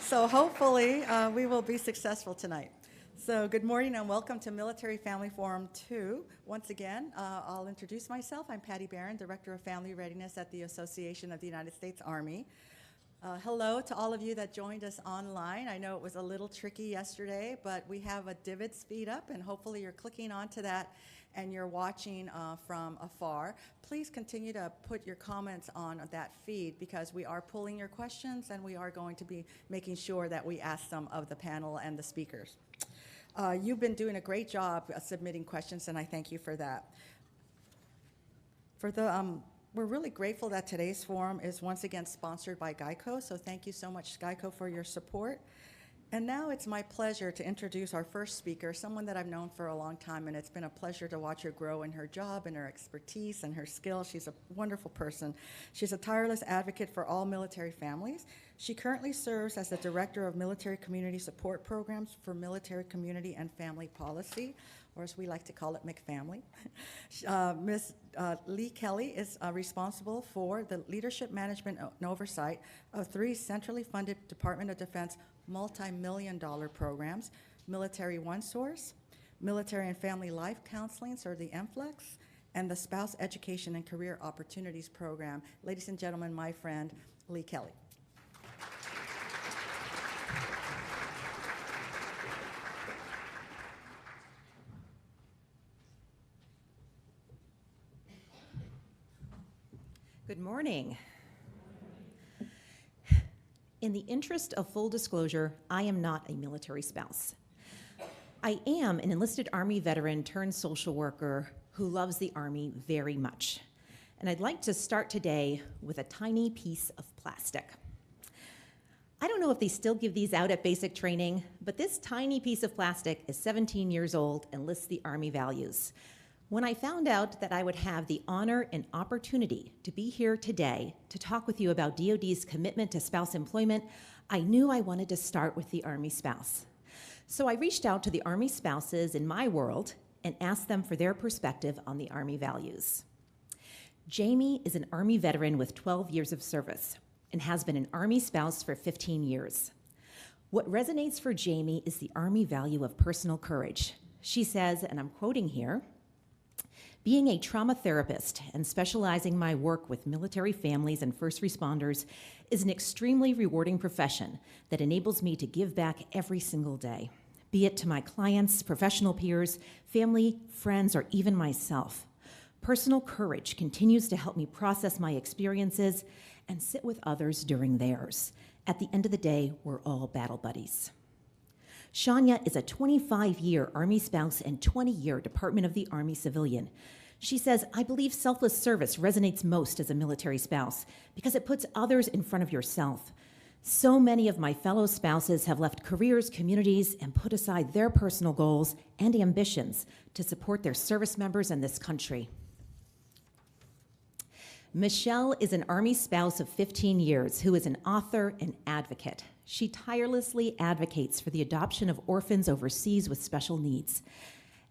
So hopefully we will be successful tonight. So good morning and welcome to Military Family Forum 2. Once again, I'll introduce myself. I'm Patty Barron, Director of Family Readiness at the Association of the United States Army. Hello to all of you that joined us online. I know it was a little tricky yesterday, but we have a Divots feed up, and hopefully you're clicking onto that and you're watching from afar. Please continue to put your comments on that feed because we are pulling your questions and we are going to be making sure that we ask some of the panel and the speakers. You've been doing a great job submitting questions, and I thank you for that. We're really grateful that today's forum is once again sponsored by GEICO, so thank you so much, GEICO, for your support. And now it's my pleasure to introduce our first speaker, someone that I've known for a long time, and it's been a pleasure to watch her grow in her job and her expertise and her skills. She's a wonderful person. She's a tireless advocate for all military families. She currently serves as the Director of Military Community Support Programs for Military Community and Family Policy, or as we like to call it, McFamily. Ms. Lee Kelly is responsible for the leadership management and oversight of 3 centrally funded Department of Defense multi-million-dollar programs: Military OneSource, Military and Family Life Counseling, or the MFLEX, and the Spouse Education and Career Opportunities Program. Ladies and gentlemen, my friend, Lee Kelly. Good morning. In the interest of full disclosure, I am not a military spouse. I am an enlisted Army veteran turned social worker who loves the Army very much. And I'd like to start today with a tiny piece of plastic. I don't know if they still give these out at basic training, but this tiny piece of plastic is 17 years old and lists the Army values. When I found out that I would have the honor and opportunity to be here today to talk with you about DoD's commitment to spouse employment, I knew I wanted to start with the Army spouse. So I reached out to the Army spouses in my world and asked them for their perspective on the Army values. Jamie is an Army veteran with 12 years of service and has been an Army spouse for 15 years. What resonates for Jamie is the Army value of personal courage. She says, and I'm quoting here, "Being a trauma therapist and specializing my work with military families and first responders is an extremely rewarding profession that enables me to give back every single day, be it to my clients, professional peers, family, friends, or even myself. Personal courage continues to help me process my experiences and sit with others during theirs. At the end of the day, we're all battle buddies." Shania is a 25-year Army spouse and 20-year Department of the Army civilian. She says, "I believe selfless service resonates most as a military spouse because it puts others in front of yourself. So many of my fellow spouses have left careers, communities, and put aside their personal goals and ambitions to support their service members and this country." Michelle is an Army spouse of 15 years who is an author and advocate. She tirelessly advocates for the adoption of orphans overseas with special needs.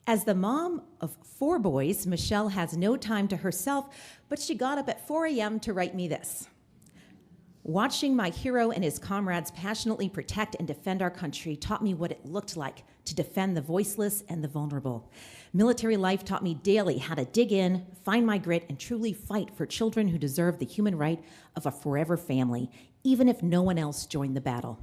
As the mom of 4 boys, Michelle has no time to herself, but she got up at 4 a.m. to write me this. "Watching my hero and his comrades passionately protect and defend our country taught me what it looked like to defend the voiceless and the vulnerable. Military life taught me daily how to dig in, find my grit, and truly fight for children who deserve the human right of a forever family, even if no one else joined the battle.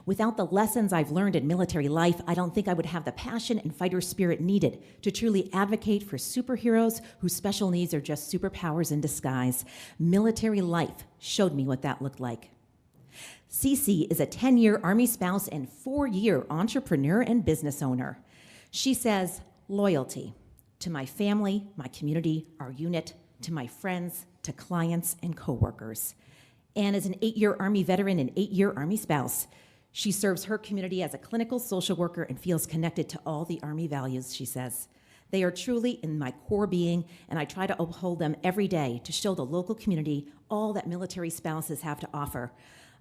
Without the lessons I've learned in military life, I don't think I would have the passion and fighter spirit needed to truly advocate for superheroes whose special needs are just superpowers in disguise. Military life showed me what that looked like." Cece is a 10-year Army spouse and 4-year entrepreneur and business owner. She says, "Loyalty to my family, my community, our unit, to my friends, to clients, and coworkers." Anne is an 8-year Army veteran and 8-year Army spouse. She serves her community as a clinical social worker and feels connected to all the Army values, she says. "They are truly in my core being, and I try to uphold them every day to show the local community all that military spouses have to offer.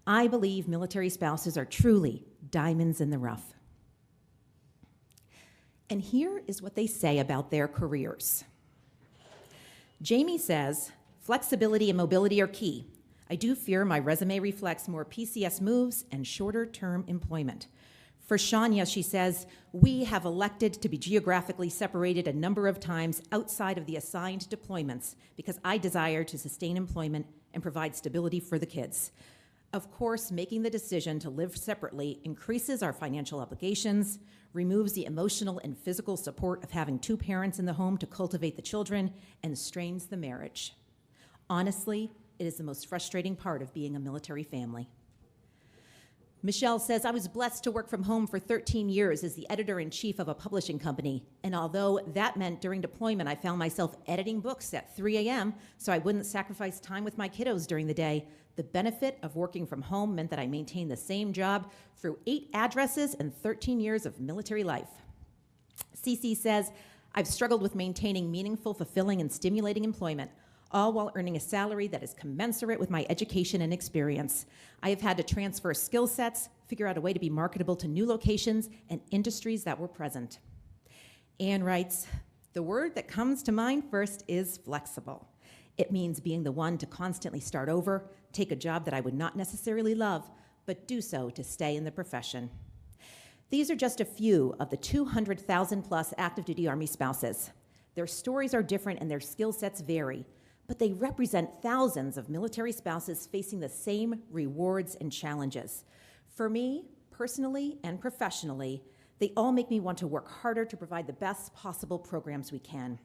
I believe military spouses are truly diamonds in the rough." And here is what they say about their careers. Jamie says, "Flexibility and mobility are key. I do fear my resume reflects more PCS moves and shorter-term employment. For Shania, she says, we have elected to be geographically separated a number of times outside of the assigned deployments because I desire to sustain employment and provide stability for the kids. Of course, making the decision to live separately increases our financial obligations, removes the emotional and physical support of having two parents in the home to cultivate the children, and strains the marriage. Honestly, it is the most frustrating part of being a military family. Michelle says, I was blessed to work from home for 13 years as the editor-in-chief of a publishing company, and although that meant during deployment I found myself editing books at 3 a.m. so I wouldn't sacrifice time with my kiddos during the day, the benefit of working from home meant that I maintained the same job through 8 addresses and 13 years of military life. Cece says, I've struggled with maintaining meaningful, fulfilling, and stimulating employment, all while earning a salary that is commensurate with my education and experience. I have had to transfer skill sets, figure out a way to be marketable to new locations and industries that were present. Anne writes, the word that comes to mind first is flexible. It means being the one to constantly start over, take a job that I would not necessarily love, but do so to stay in the profession. These are just a few of the 200,000 plus active duty Army spouses. Their stories are different and their skill sets vary, but they represent thousands of military spouses facing the same rewards and challenges. For me, personally and professionally, they all make me want to work harder to provide the best possible programs we can.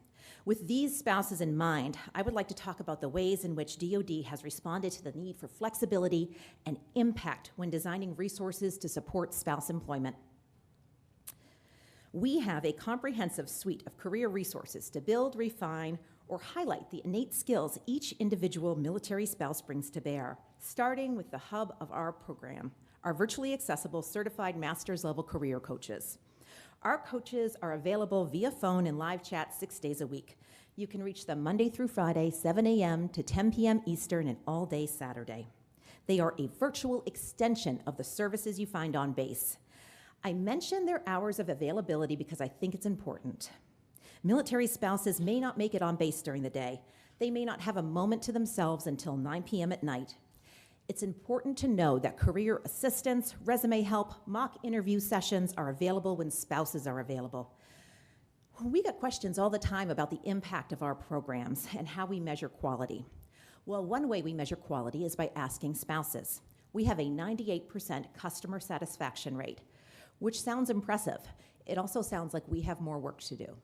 With these spouses in mind, I would like to talk about the ways in which DoD has responded to the need for flexibility and impact when designing resources to support spouse employment. We have a comprehensive suite of career resources to build, refine, or highlight the innate skills each individual military spouse brings to bear, starting with the hub of our program, our virtually accessible certified master's level career coaches. Our coaches are available via phone and live chat 6 days a week. You can reach them Monday through Friday, 7 a.m. to 10 p.m. Eastern and all day Saturday. They are a virtual extension of the services you find on base. I mention their hours of availability because I think it's important. Military spouses may not make it on base during the day. They may not have a moment to themselves until 9 p.m. at night. It's important to know that career assistance, resume help, mock interview sessions are available when spouses are available. We get questions all the time about the impact of our programs and how we measure quality. Well, one way we measure quality is by asking spouses. We have a 98% customer satisfaction rate, which sounds impressive. It also sounds like we have more work to do.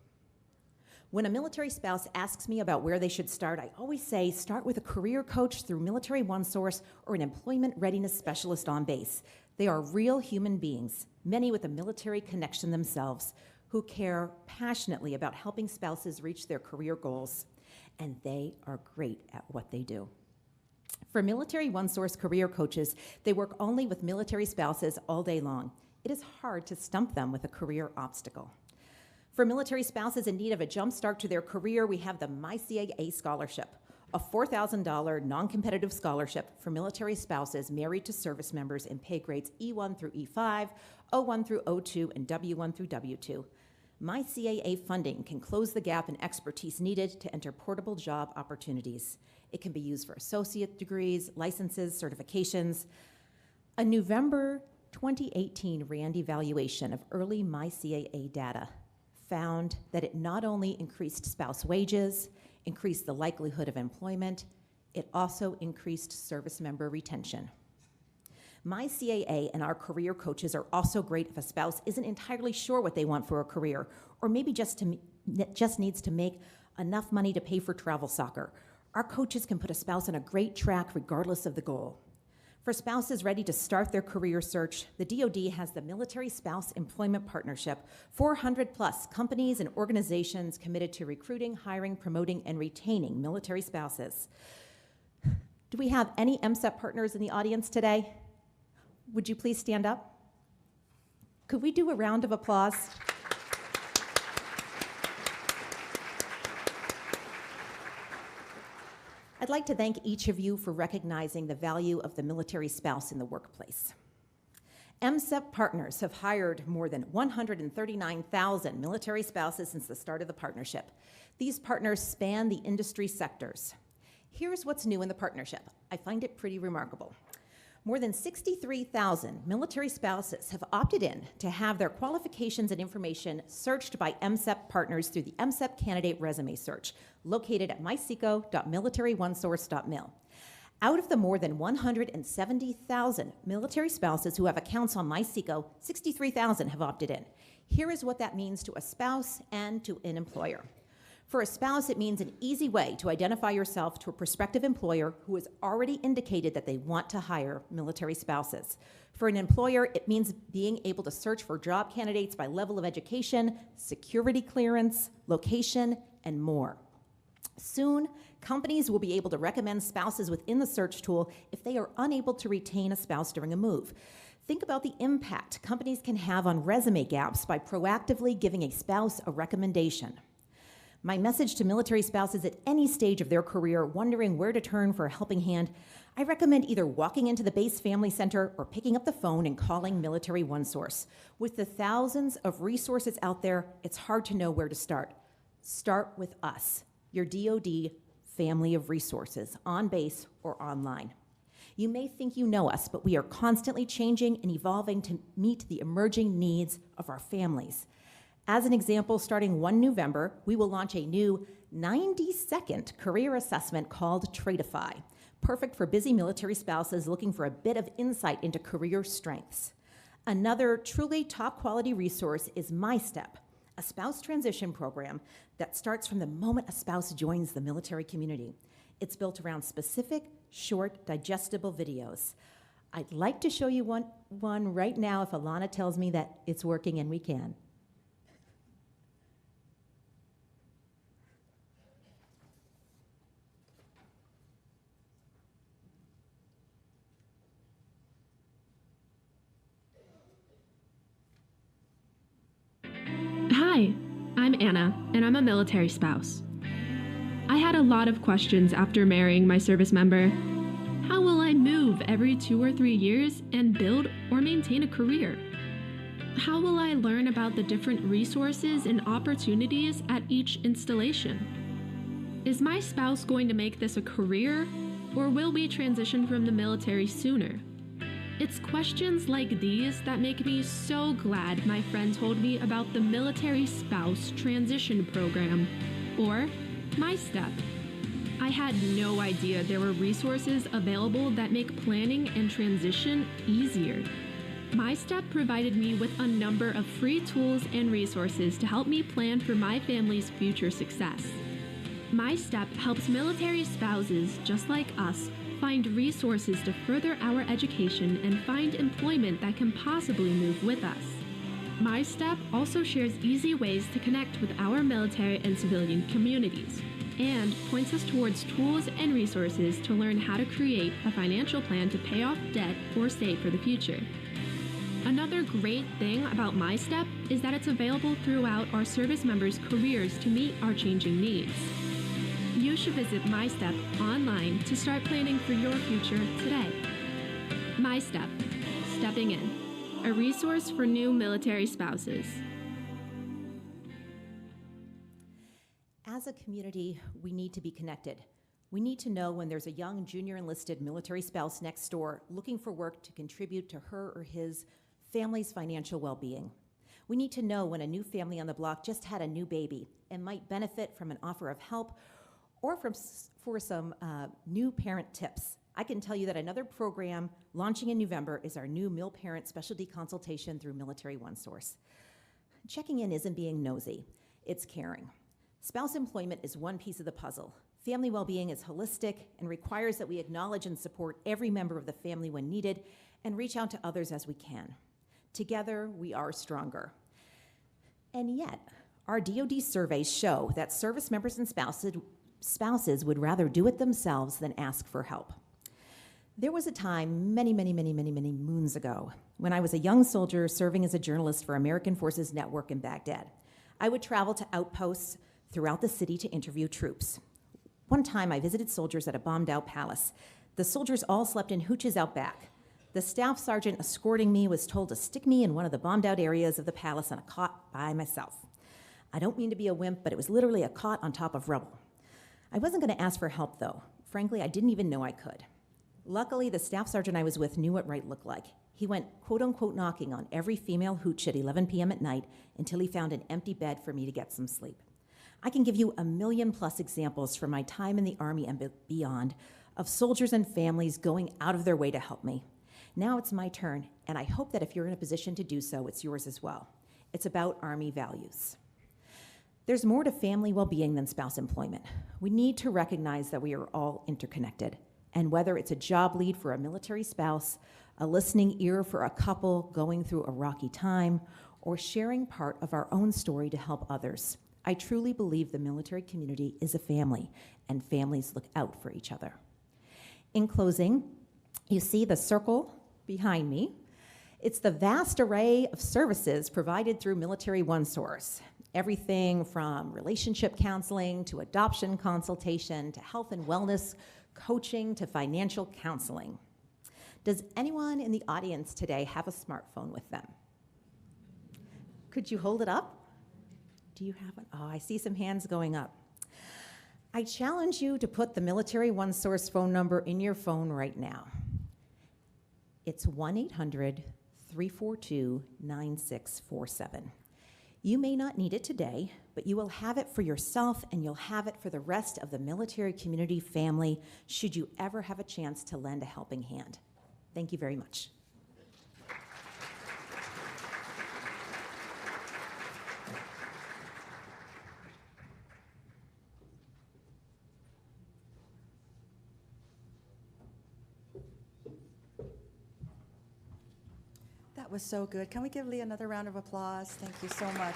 When a military spouse asks me about where they should start, I always say start with a career coach through Military OneSource or an employment readiness specialist on base. They are real human beings, many with a military connection themselves, who care passionately about helping spouses reach their career goals, and they are great at what they do. For Military OneSource career coaches, they work only with military spouses all day long. It is hard to stump them with a career obstacle. For military spouses in need of a jump start to their career, we have the MyCAA Scholarship, a $4,000 non-competitive scholarship for military spouses married to service members in pay grades E1 through E5, O1 through O2, and W1 through W2. MyCAA funding can close the gap in expertise needed to enter portable job opportunities. It can be used for associate degrees, licenses, certifications. A November 2018 RAND evaluation of early MyCAA data found that it not only increased spouse wages, increased the likelihood of employment, it also increased service member retention. MyCAA and our career coaches are also great if a spouse isn't entirely sure what they want for a career, or maybe just needs to make enough money to pay for travel soccer. Our coaches can put a spouse on a great track regardless of the goal. For spouses ready to start their career search, the DoD has the Military Spouse Employment Partnership, 400 plus companies and organizations committed to recruiting, hiring, promoting, and retaining military spouses. Do we have any MSEP partners in the audience today? Would you please stand up? Could we do a round of applause? I'd like to thank each of you for recognizing the value of the military spouse in the workplace. MSEP partners have hired more than 139,000 military spouses since the start of the partnership. These partners span the industry sectors. Here's what's new in the partnership. I find it pretty remarkable. More than 63,000 military spouses have opted in to have their qualifications and information searched by MSEP partners through the MSEP Candidate Resume Search, located at myseco.military1source.mil. Out of the more than 170,000 military spouses who have accounts on MySeco, 63,000 have opted in. Here is what that means to a spouse and to an employer. For a spouse, it means an easy way to identify yourself to a prospective employer who has already indicated that they want to hire military spouses. For an employer, it means being able to search for job candidates by level of education, security clearance, location, and more. Soon, companies will be able to recommend spouses within the search tool if they are unable to retain a spouse during a move. Think about the impact companies can have on resume gaps by proactively giving a spouse a recommendation. My message to military spouses at any stage of their career wondering where to turn for a helping hand, I recommend either walking into the base family center or picking up the phone and calling Military OneSource. With the thousands of resources out there, it's hard to know where to start. Start with us, your DoD family of resources, on base or online. You may think you know us, but we are constantly changing and evolving to meet the emerging needs of our families. As an example, starting 1 November, we will launch a new 90-second career assessment called Tradeify, perfect for busy military spouses looking for a bit of insight into career strengths. Another truly top-quality resource is MyStep, a spouse transition program that starts from the moment a spouse joins the military community. It's built around specific, short, digestible videos. I'd like to show you one right now if Alana tells me that it's working, and we can. Hi, I'm Anna, and I'm a military spouse. I had a lot of questions after marrying my service member. How will I move every 2 or 3 years and build or maintain a career? How will I learn about the different resources and opportunities at each installation? Is my spouse going to make this a career, or will we transition from the military sooner? It's questions like these that make me so glad my friend told me about the Military Spouse Transition Program, or MyStep. I had no idea there were resources available that make planning and transition easier. MyStep provided me with a number of free tools and resources to help me plan for my family's future success. MyStep helps military spouses just like us find resources to further our education and find employment that can possibly move with us. MyStep also shares easy ways to connect with our military and civilian communities, and points us towards tools and resources to learn how to create a financial plan to pay off debt or save for the future. Another great thing about MyStep is that it's available throughout our service members' careers to meet our changing needs. You should visit MyStep online to start planning for your future today. MyStep, stepping in, a resource for new military spouses. As a community, we need to be connected. We need to know when there's a young junior enlisted military spouse next door looking for work to contribute to her or his family's financial well-being. We need to know when a new family on the block just had a new baby and might benefit from an offer of help or for some new parent tips. I can tell you that another program launching in November is our new Mil Parent Specialty Consultation through Military OneSource. Checking in isn't being nosy, it's caring. Spouse employment is one piece of the puzzle. Family well-being is holistic and requires that we acknowledge and support every member of the family when needed and reach out to others as we can. Together, we are stronger. And yet, our DoD surveys show that service members and spouses would rather do it themselves than ask for help. There was a time many moons ago when I was a young soldier serving as a journalist for American Forces Network in Baghdad. I would travel to outposts throughout the city to interview troops. One time I visited soldiers at a bombed out palace. The soldiers all slept in hooches out back. The staff sergeant escorting me was told to stick me in one of the bombed out areas of the palace on a cot by myself. I don't mean to be a wimp, but it was literally a cot on top of rubble. I wasn't going to ask for help, though. Frankly, I didn't even know I could. Luckily, the staff sergeant I was with knew what right looked like. He went quote-unquote knocking on every female hooch at 11 p.m. at night until he found an empty bed for me to get some sleep. I can give you a million-plus examples from my time in the Army and beyond of soldiers and families going out of their way to help me. Now it's my turn, and I hope that if you're in a position to do so, it's yours as well. It's about Army values. There's more to family well-being than spouse employment. We need to recognize that we are all interconnected, and whether it's a job lead for a military spouse, a listening ear for a couple going through a rocky time, or sharing part of our own story to help others, I truly believe the military community is a family, and families look out for each other. In closing, you see the circle behind me. It's the vast array of services provided through Military OneSource. Everything from relationship counseling to adoption consultation to health and wellness coaching to financial counseling. Does anyone in the audience today have a smartphone with them? Could you hold it up? Do you have one? Oh, I see some hands going up. I challenge you to put the Military OneSource phone number in your phone right now. It's 1-800-342-9647. You may not need it today, but you will have it for yourself and you'll have it for the rest of the military community family should you ever have a chance to lend a helping hand. Thank you very much. That was so good. Can we give Lee another round of applause? Thank you so much.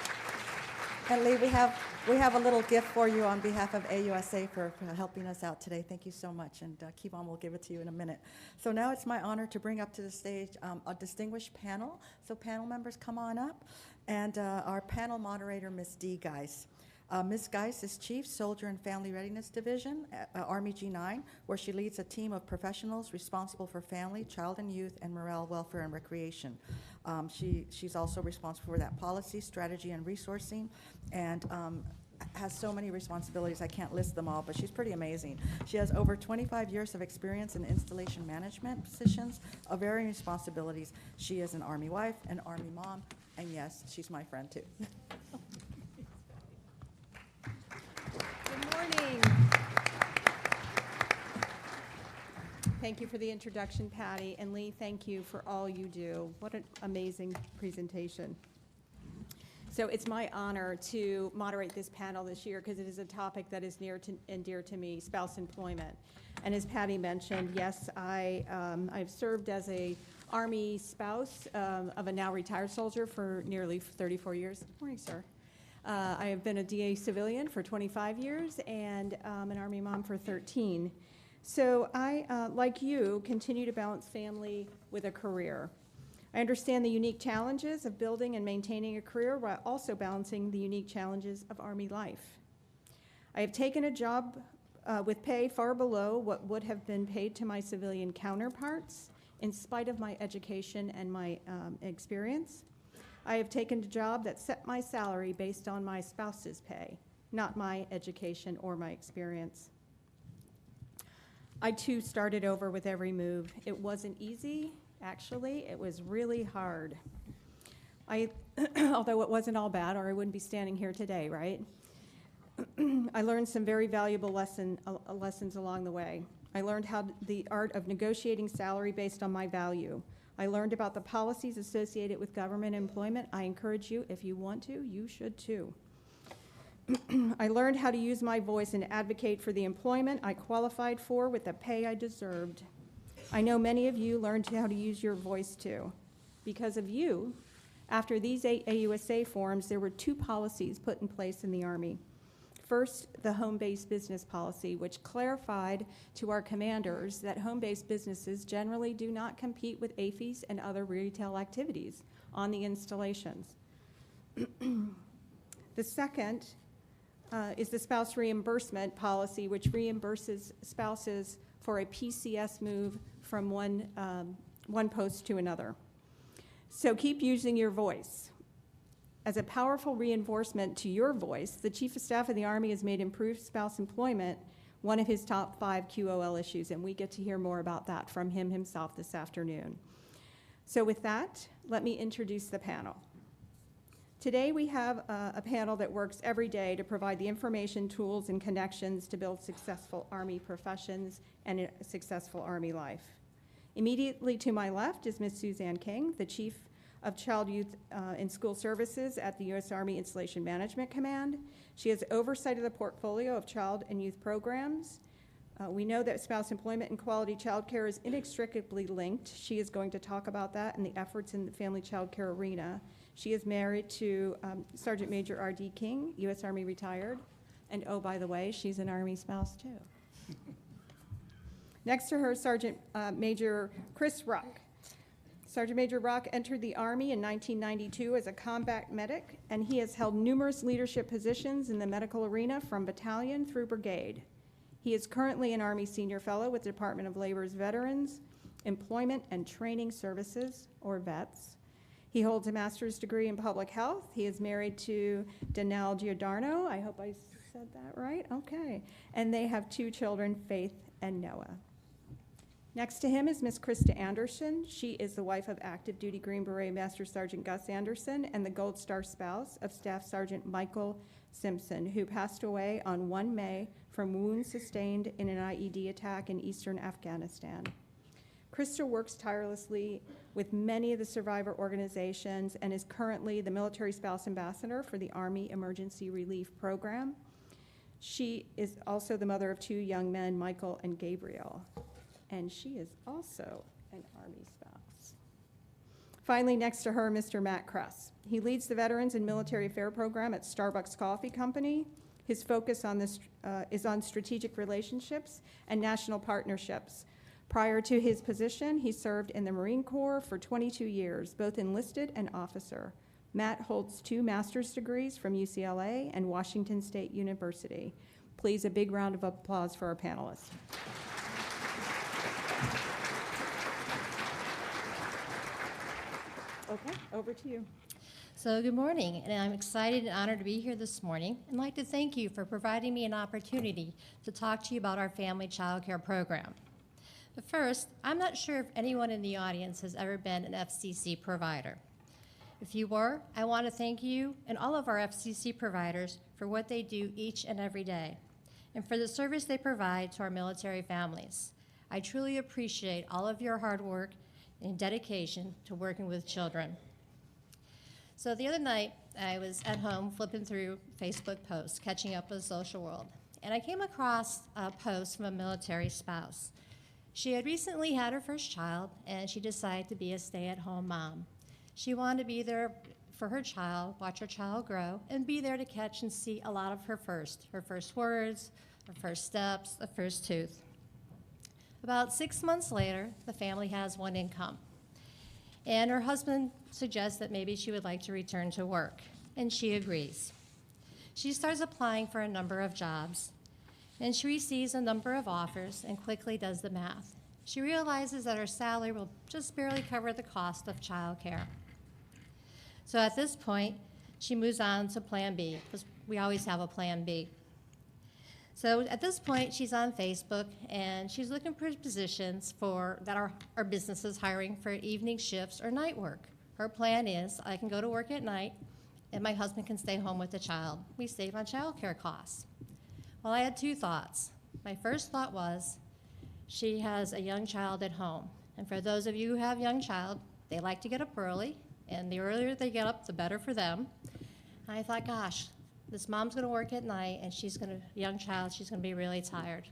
And Lee, we have a little gift for you on behalf of AUSA for helping us out today. Thank you so much. And Kevon will give it to you in a minute. So now it's my honor to bring up to the stage a distinguished panel. So panel members, come on up. And our panel moderator, Ms. Dee Geis. Ms. Geis is Chief Soldier and Family Readiness Division at Army G9, where she leads a team of professionals responsible for family, child and youth, and morale, welfare, and recreation. She's also responsible for that policy, strategy, and resourcing, and has so many responsibilities. I can't list them all, but she's pretty amazing. She has over 25 years of experience in installation management positions of varying responsibilities. She is an Army wife, an Army mom, and yes, she's my friend too. Good morning. Thank you for the introduction, Patty. And Lee, thank you for all you do. What an amazing presentation. So it's my honor to moderate this panel this year because it is a topic that is near to and dear to me, spouse employment. And as Patty mentioned, yes, I've served as a Army spouse of a now retired soldier for nearly 34 years. Good morning, sir. I have been a DA civilian for 25 years and an Army mom for 13. So I, like you, continue to balance family with a career. I understand the unique challenges of building and maintaining a career while also balancing the unique challenges of Army life. I have taken a job with pay far below what would have been paid to my civilian counterparts in spite of my education and my experience. I have taken a job that set my salary based on my spouse's pay, not my education or my experience. I too started over with every move. It wasn't easy, actually. It was really hard. Although it wasn't all bad, or I wouldn't be standing here today, right? I learned some very valuable lessons along the way. I learned the art of negotiating salary based on my value. I learned about the policies associated with government employment. I encourage you, if you want to, you should too. I learned how to use my voice and advocate for the employment I qualified for with the pay I deserved. I know many of you learned how to use your voice too. Because of you, after these 8 AUSA forms, there were 2 policies put in place in the Army. First, the home-based business policy, which clarified to our commanders that home-based businesses generally do not compete with AAFES and other retail activities on the installations. The second is the spouse reimbursement policy, which reimburses spouses for a PCS move from one post to another. So keep using your voice. As a powerful reinforcement to your voice, the Chief of Staff of the Army has made improved spouse employment one of his top 5 QOL issues, and we get to hear more about that from him himself this afternoon. So with that, let me introduce the panel. Today we have a panel that works every day to provide the information, tools, and connections to build successful Army professions and a successful Army life. Immediately to my left is Ms. Suzanne King, the Chief of Child, Youth, and School Services at the U.S. Army Installation Management Command. She has oversight of the portfolio of child and youth programs. We know that spouse employment and quality child care is inextricably linked. She is going to talk about that and the efforts in the family child care arena. She is married to Sergeant Major R.D. King, U.S. Army retired. And oh, by the way, she's an Army spouse too. Next to her, Sergeant Major Chris Ruck. Sergeant Major Ruck entered the Army in 1992 as a combat medic, and he has held numerous leadership positions in the medical arena from battalion through brigade. He is currently an Army Senior Fellow with the Department of Labor's Veterans Employment and Training Services, or VETS. He holds a master's degree in public health. He is married to Danelle Giordano. I hope I said that right. Okay. And they have 2 children, Faith and Noah. Next to him is Miss Krista Anderson. She is the wife of active duty Green Beret Master Sergeant Gus Anderson and the Gold Star spouse of Staff Sergeant Michael Simpson, who passed away on 1 May from wounds sustained in an IED attack in eastern Afghanistan. Krista works tirelessly with many of the survivor organizations and is currently the Military Spouse Ambassador for the Army Emergency Relief Program. She is also the mother of 2 young men, Michael and Gabriel, and she is also an Army spouse. Finally, next to her, Mr. Matt Kress. He leads the Veterans and Military Affair Program at Starbucks Coffee Company. His focus on this is on strategic relationships and national partnerships. Prior to his position, he served in the Marine Corps for 22 years, both enlisted and officer. Matt holds 2 master's degrees from UCLA and Washington State University. Please, a big round of applause for our panelists. Okay, over to you. So good morning, and I'm excited and honored to be here this morning, and I'd like to thank you for providing me an opportunity to talk to you about our family child care program. But first, I'm not sure if anyone in the audience has ever been an FCC provider. If you were, I want to thank you and all of our FCC providers for what they do each and every day, and for the service they provide to our military families. I truly appreciate all of your hard work and dedication to working with children. So the other night, I was at home flipping through Facebook posts, catching up with the social world, and I came across a post from a military spouse. She had recently had her first child, and she decided to be a stay-at-home mom. She wanted to be there for her child, watch her child grow, and be there to catch and see a lot of her first words, her first steps, the first tooth. About 6 months later, the family has 1 income. And her husband suggests that maybe she would like to return to work, and she agrees. She starts applying for a number of jobs, and she receives a number of offers and quickly does the math. She realizes that her salary will just barely cover the cost of childcare. So at this point, she moves on to Plan B, because we always have a Plan B. So at this point, she's on Facebook, and she's looking for positions that our business is hiring for evening shifts or night work. Her plan is, I can go to work at night, and my husband can stay home with the child. We save on childcare costs. Well, I had 2 thoughts. My first thought was, she has a young child at home. And for those of you who have young child, they like to get up early, and the earlier they get up, the better for them. And I thought, gosh, this mom's gonna work at night, and she's gonna be really tired.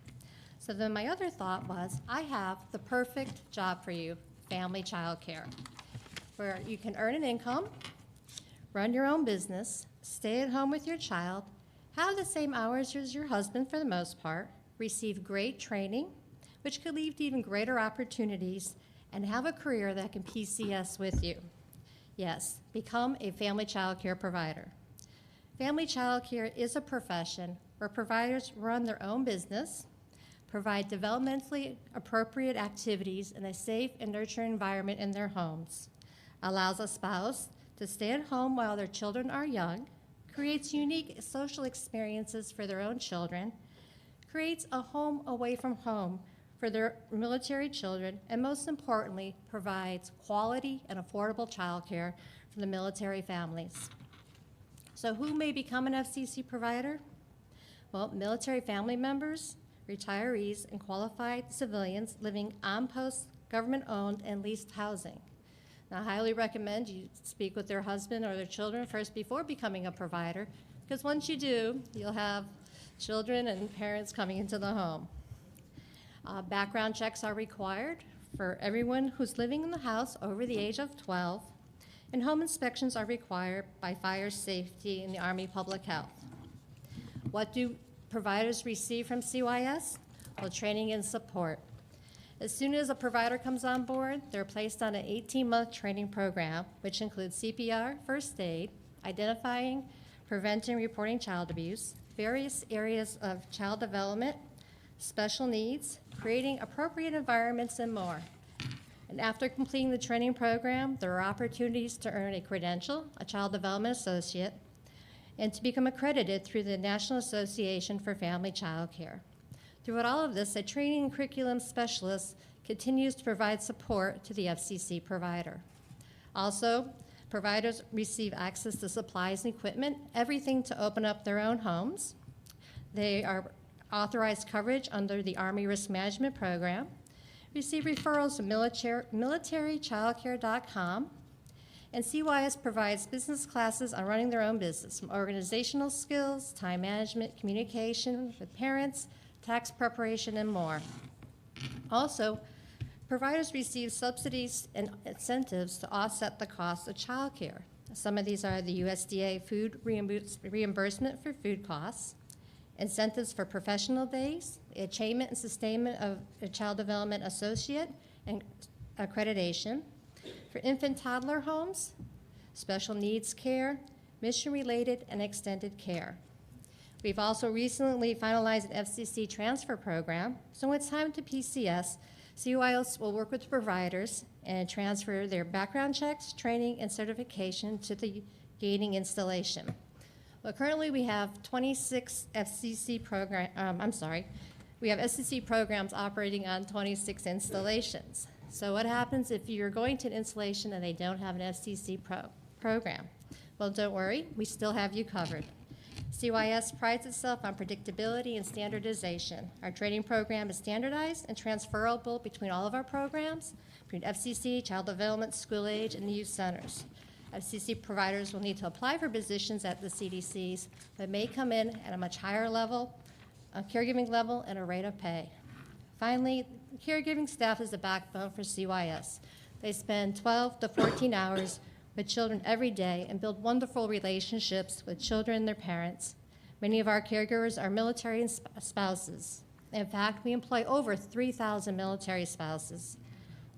So then my other thought was, I have the perfect job for you, family child care, where you can earn an income, run your own business, stay at home with your child, have the same hours as your husband for the most part, receive great training, which could lead to even greater opportunities, and have a career that can PCS with you. Yes, become a family child care provider. Family child care is a profession where providers run their own business, provide developmentally appropriate activities in a safe and nurturing environment in their homes, allows a spouse to stay at home while their children are young, creates unique social experiences for their own children, creates a home away from home for their military children, and most importantly, provides quality and affordable childcare for the military families. So who may become an FCC provider? Well, military family members, retirees, and qualified civilians living on post, government-owned and leased housing. Now, I highly recommend you speak with their husband or their children first before becoming a provider, because once you do, you'll have children and parents coming into the home. Background checks are required for everyone who's living in the house over the age of 12, and home inspections are required by fire safety and the Army Public Health. What do providers receive from CYS? Well, training and support. As soon as a provider comes on board, they're placed on an 18-month training program, which includes CPR, first aid, identifying, preventing, reporting child abuse, various areas of child development, special needs, creating appropriate environments, and more. And after completing the training program, there are opportunities to earn a credential, a Child Development Associate, and to become accredited through the National Association for Family Child Care. Throughout all of this, a training and curriculum specialist continues to provide support to the FCC provider. Also, providers receive access to supplies and equipment, everything to open up their own homes. They are authorized coverage under the Army Risk Management Program, receive referrals to militarychildcare.com, and CYS provides business classes on running their own business, from organizational skills, time management, communication with parents, tax preparation, and more. Also, providers receive subsidies and incentives to offset the cost of childcare. Some of these are the USDA food reimbursement for food costs, incentives for professional days, the achievement and sustainment of a Child Development Associate, and accreditation. For infant toddler homes, special needs care, mission-related and extended care. We've also recently finalized an FCC transfer program, so when it's time to PCS, CYS will work with the providers and transfer their background checks, training, and certification to the gating installation. Well, currently we have 26 FCC we have FCC programs operating on 26 installations. So what happens if you're going to an installation and they don't have an FCC program? Well, don't worry, we still have you covered. CYS prides itself on predictability and standardization. Our training program is standardized and transferable between all of our programs, between FCC, Child Development, School Age, and the youth centers. FCC providers will need to apply for positions at the CDCs, but may come in at a much higher level, a caregiving level, and a rate of pay. Finally, caregiving staff is the backbone for CYS. They spend 12 to 14 hours with children every day and build wonderful relationships with children and their parents. Many of our caregivers are military spouses. In fact, we employ over 3,000 military spouses.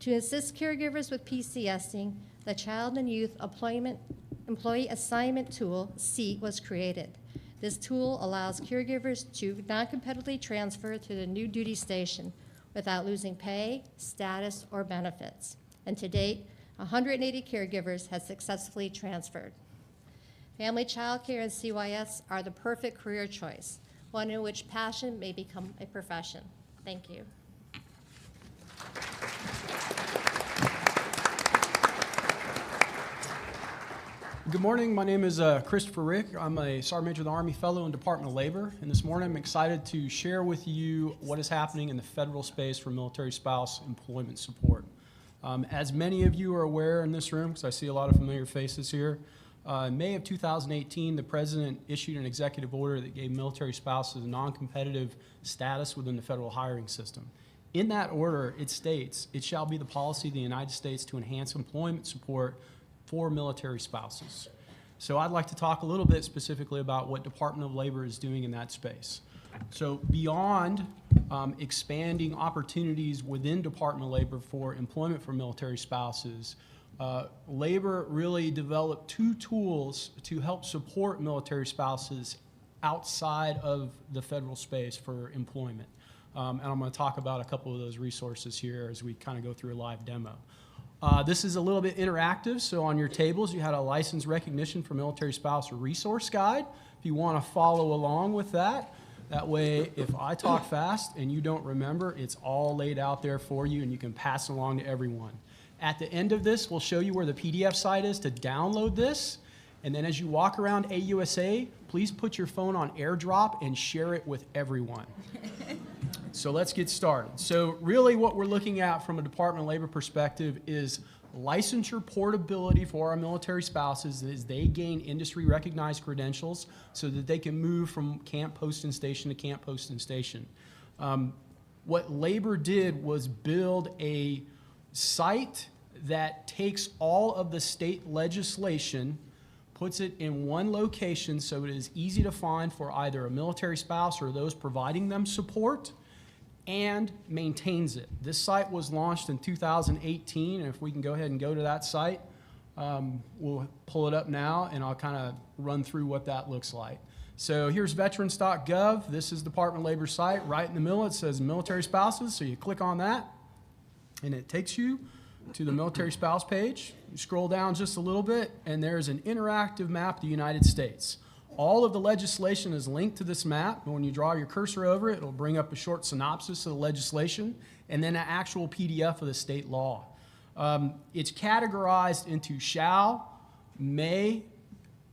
To assist caregivers with PCSing, the Child and Youth Employee Assignment Tool, SEAT, was created. This tool allows caregivers to non-competitively transfer to the new duty station without losing pay, status, or benefits. And to date, 180 caregivers have successfully transferred. Family child care and CYS are the perfect career choice, one in which passion may become a profession. Thank you. Good morning. My name is Christopher Rick. I'm a Sergeant Major of the Army Fellow in Department of Labor, and this morning I'm excited to share with you what is happening in the federal space for military spouse employment support. As many of you are aware in this room, because I see a lot of familiar faces here, in May of 2018, the President issued an executive order that gave military spouses a non-competitive status within the federal hiring system. In that order, it states, it shall be the policy of the United States to enhance employment support for military spouses. So I'd like to talk a little bit specifically about what Department of Labor is doing in that space. So beyond expanding opportunities within Department of Labor for employment for military spouses, Labor really developed two tools to help support military spouses outside of the federal space for employment. And I'm going to talk about a couple of those resources here as we kind of go through a live demo. This is a little bit interactive, so on your tables you had a license recognition for military spouse resource guide if you want to follow along with that. That way, if I talk fast and you don't remember, it's all laid out there for you and you can pass it along to everyone. At the end of this, we'll show you where the PDF site is to download this. And then as you walk around AUSA, please put your phone on AirDrop and share it with everyone. So let's get started. So really what we're looking at from a Department of Labor perspective is licensure portability for our military spouses as they gain industry recognized credentials so that they can move from camp, post, and station to camp, post, and station. What Labor did was build a site that takes all of the state legislation, puts it in one location so it is easy to find for either a military spouse or those providing them support, and maintains it. This site was launched in 2018, and if we can go ahead and go to that site, we'll pull it up now, and I'll kind of run through what that looks like. So here's veterans.gov. This is Department of Labor site. Right in the middle, it says military spouses, so you click on that, and it takes you to the military spouse page. You scroll down just a little bit, and there's an interactive map of the United States. All of the legislation is linked to this map. When you draw your cursor over it, it'll bring up a short synopsis of the legislation and then an actual PDF of the state law. It's categorized into shall, may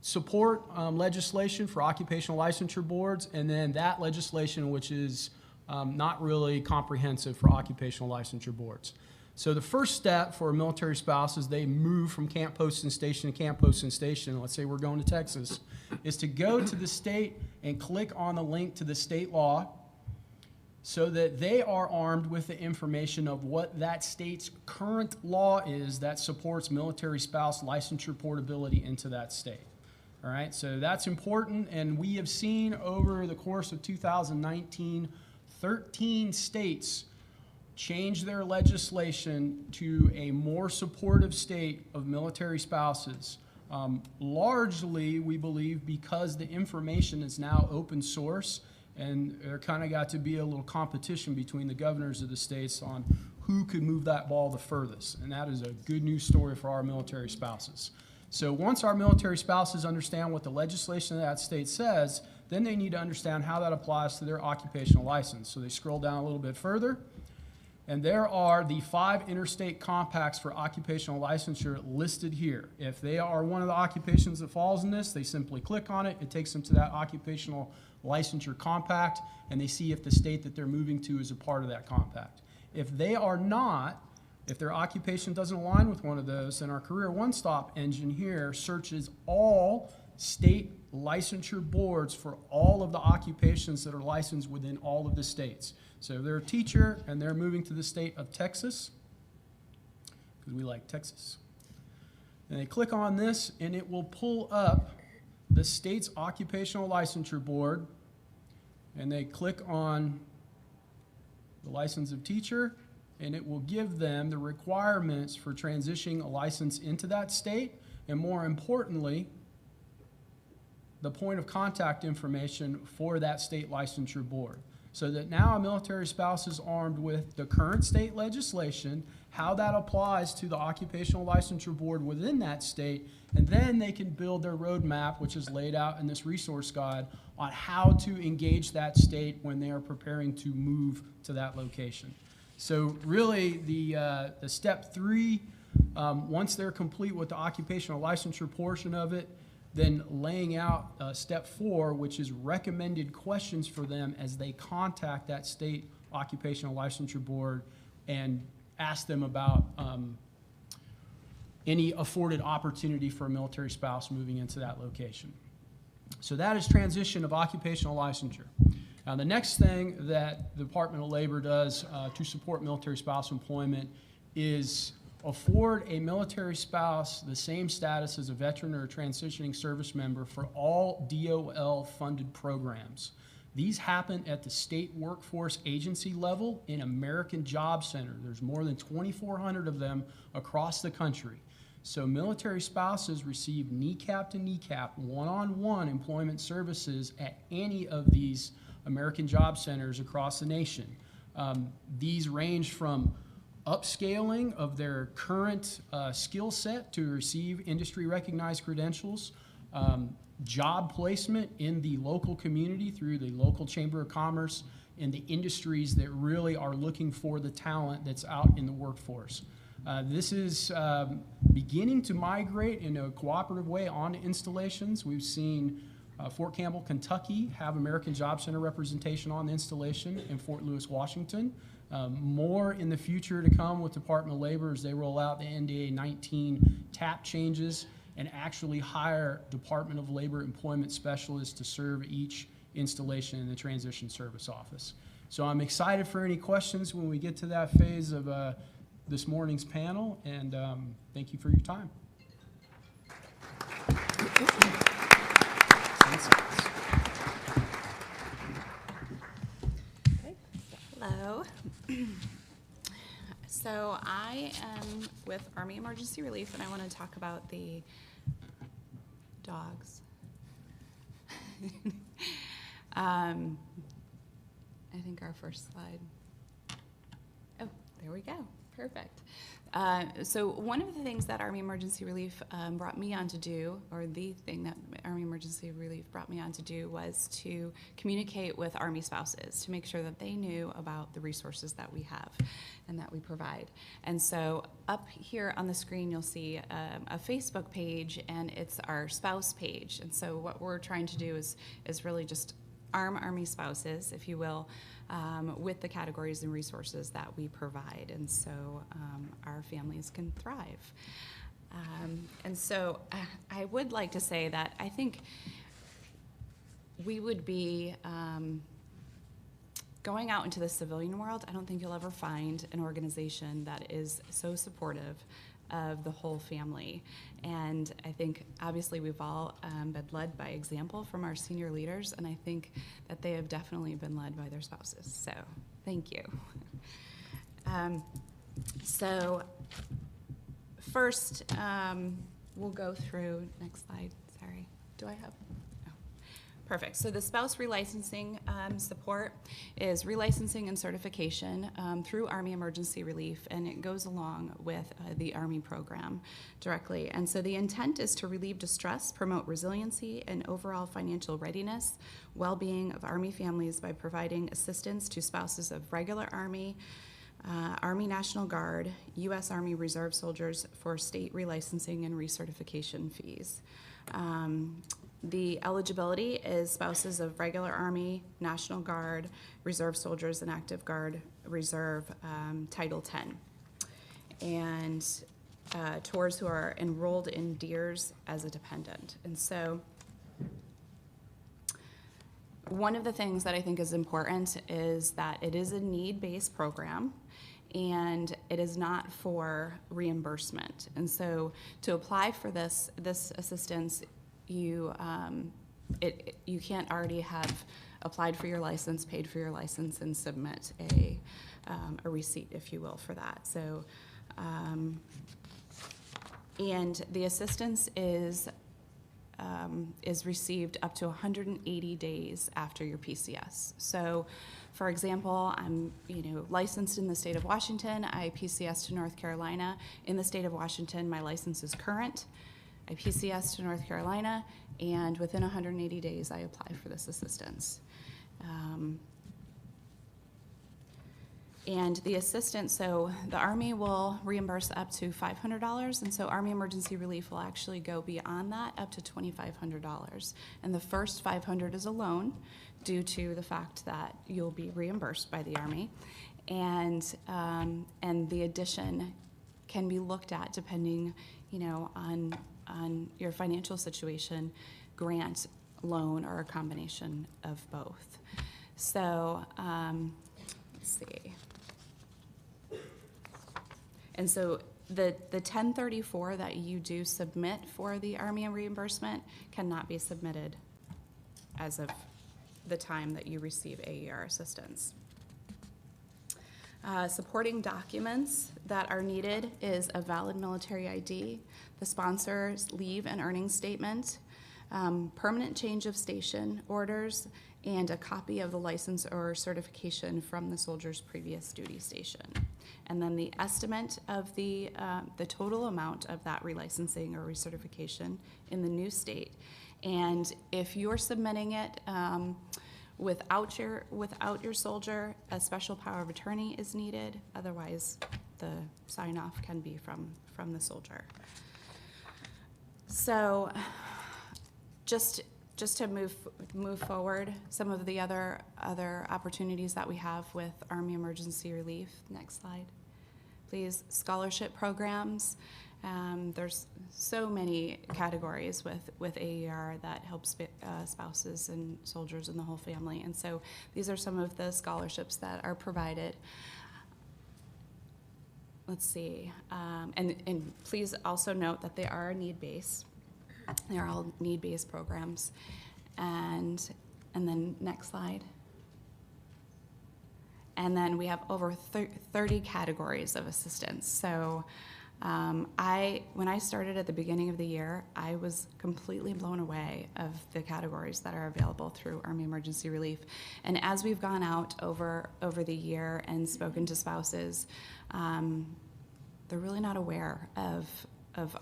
support legislation for occupational licensure boards, and then that legislation which is not really comprehensive for occupational licensure boards. So the first step for a military spouse is they move from camp, post, and station to camp, post, and station. Let's say we're going to Texas, is to go to the state and click on the link to the state law so that they are armed with the information of what that state's current law is that supports military spouse licensure portability into that state. All right, so that's important, and we have seen over the course of 2019, 13 states change their legislation to a more supportive state of military spouses. Largely, we believe, because the information is now open source, and there kind of got to be a little competition between the governors of the states on who could move that ball the furthest. And that is a good news story for our military spouses. So once our military spouses understand what the legislation of that state says, then they need to understand how that applies to their occupational license. So they scroll down a little bit further, and there are the 5 interstate compacts for occupational licensure listed here. If they are one of the occupations that falls in this, they simply click on it. It takes them to that occupational licensure compact, and they see if the state that they're moving to is a part of that compact. If they are not, if their occupation doesn't align with one of those, then our Career One-Stop engine here searches all state licensure boards for all of the occupations that are licensed within all of the states. So if they're a teacher and they're moving to the state of Texas, because we like Texas, and they click on this, and it will pull up the state's occupational licensure board, and they click on the license of teacher, and it will give them the requirements for transitioning a license into that state, and more importantly, the point of contact information for that state licensure board. So that now a military spouse is armed with the current state legislation, how that applies to the occupational licensure board within that state, and then they can build their roadmap, which is laid out in this resource guide, on how to engage that state when they are preparing to move to that location. So really the step 3, once they're complete with the occupational licensure portion of it, then laying out step 4, which is recommended questions for them as they contact that state occupational licensure board and ask them about any afforded opportunity for a military spouse moving into that location. So that is transition of occupational licensure. Now the next thing that the Department of Labor does to support military spouse employment is afford a military spouse the same status as a veteran or a transitioning service member for all DOL-funded programs. These happen at the state workforce agency level in American Job Center. There's more than 2,400 of them across the country. So military spouses receive kneecap to kneecap, one-on-one employment services at any of these American Job Centers across the nation. These range from upscaling of their current skill set to receive industry recognized credentials, job placement in the local community through the local Chamber of Commerce and the industries that really are looking for the talent that's out in the workforce. This is beginning to migrate in a cooperative way onto installations. We've seen Fort Campbell, Kentucky have American Job Center representation on the installation, in Fort Lewis, Washington. More in the future to come with Department of Labor as they roll out the NDA 19 TAP changes and actually hire Department of Labor employment specialists to serve each installation in the Transition Service Office. So I'm excited for any questions when we get to that phase of this morning's panel, and thank you for your time. Hello. So I am with Army Emergency Relief, and I want to talk about the dogs. I think our first slide. Oh, there we go. Perfect. So one of the things that Army Emergency Relief brought me on to do, or the thing that Army Emergency Relief brought me on to do, was to communicate with Army spouses to make sure that they knew about the resources that we have and that we provide. And so up here on the screen you'll see a Facebook page, and it's our spouse page. And so what we're trying to do is really just arm Army spouses, if you will, with the categories and resources that we provide, and so our families can thrive. And so I would like to say that I think we would be going out into the civilian world. I don't think you'll ever find an organization that is so supportive of the whole family. And I think obviously we've all been led by example from our senior leaders, and I think that they have definitely been led by their spouses. So thank you. So first, we'll go through, next slide, sorry. Do I have? Perfect. So the spouse relicensing support is relicensing and certification through Army Emergency Relief, and it goes along with the Army program directly. And so the intent is to relieve distress, promote resiliency, and overall financial readiness, well-being of Army families by providing assistance to spouses of regular Army, Army National Guard, U.S. Army Reserve soldiers for state relicensing and recertification fees. The eligibility is spouses of regular Army, National Guard, Reserve soldiers, and Active Guard Reserve, Title 10. And tours who are enrolled in DEERS as a dependent. And so one of the things that I think is important is that it is a need-based program, and it is not for reimbursement. And so to apply for this assistance, you can't already have applied for your license, paid for your license, and submit a receipt, if you will, for that. So, and the assistance is received up to 180 days after your PCS. So, for example, I'm licensed in the state of Washington. I PCS to North Carolina. In the state of Washington, my license is current. I PCS to North Carolina, and within 180 days, I apply for this assistance. And the assistance, so the Army will reimburse up to $500, and so Army Emergency Relief will actually go beyond that up to $2,500. And the first $500 is a loan due to the fact that you'll be reimbursed by the Army, and the addition can be looked at depending, on your financial situation, grant, loan, or a combination of both. So let's see. And so the 1034 that you do submit for the Army reimbursement cannot be submitted as of the time that you receive AER assistance. Supporting documents that are needed is a valid military ID, the sponsor's leave and earnings statement, permanent change of station orders, and a copy of the license or certification from the soldier's previous duty station. And then the estimate of the total amount of that relicensing or recertification in the new state. And if you're submitting it without your soldier, a special power of attorney is needed. Otherwise, the sign-off can be from the soldier. So just to move forward, some of the other opportunities that we have with Army Emergency Relief. Next slide, please. Scholarship programs. There's so many categories with AER that helps spouses and soldiers and the whole family. And so these are some of the scholarships that are provided. Let's see. And please also note that they are need-based. They're all need-based programs. And then next slide. And then we have over 30 categories of assistance. So when I started at the beginning of the year, I was completely blown away of the categories that are available through Army Emergency Relief. And as we've gone out over the year and spoken to spouses, they're really not aware of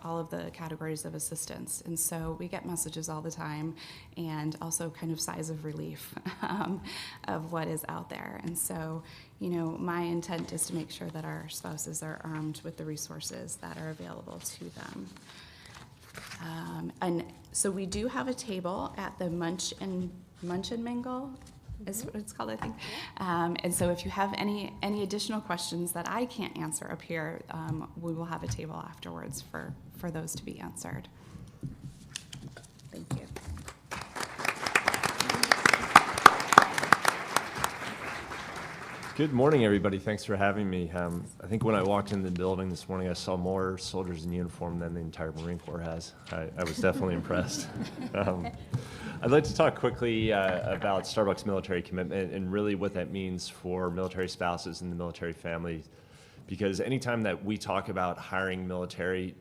all of the categories of assistance. And so we get messages all the time, and also kind of sighs of relief of what is out there. And so, my intent is to make sure that our spouses are armed with the resources that are available to them. And so we do have a table at the Munch and Mingle, is what it's called, I think. And so if you have any additional questions that I can't answer up here, we will have a table afterwards for those to be answered. Thank you. Good morning, everybody. Thanks for having me. I think when I walked in the building this morning, I saw more soldiers in uniform than the entire Marine Corps has. I was definitely impressed. I'd like to talk quickly about Starbucks military commitment and really what that means for military spouses and the military family. Because anytime that we talk about hiring military,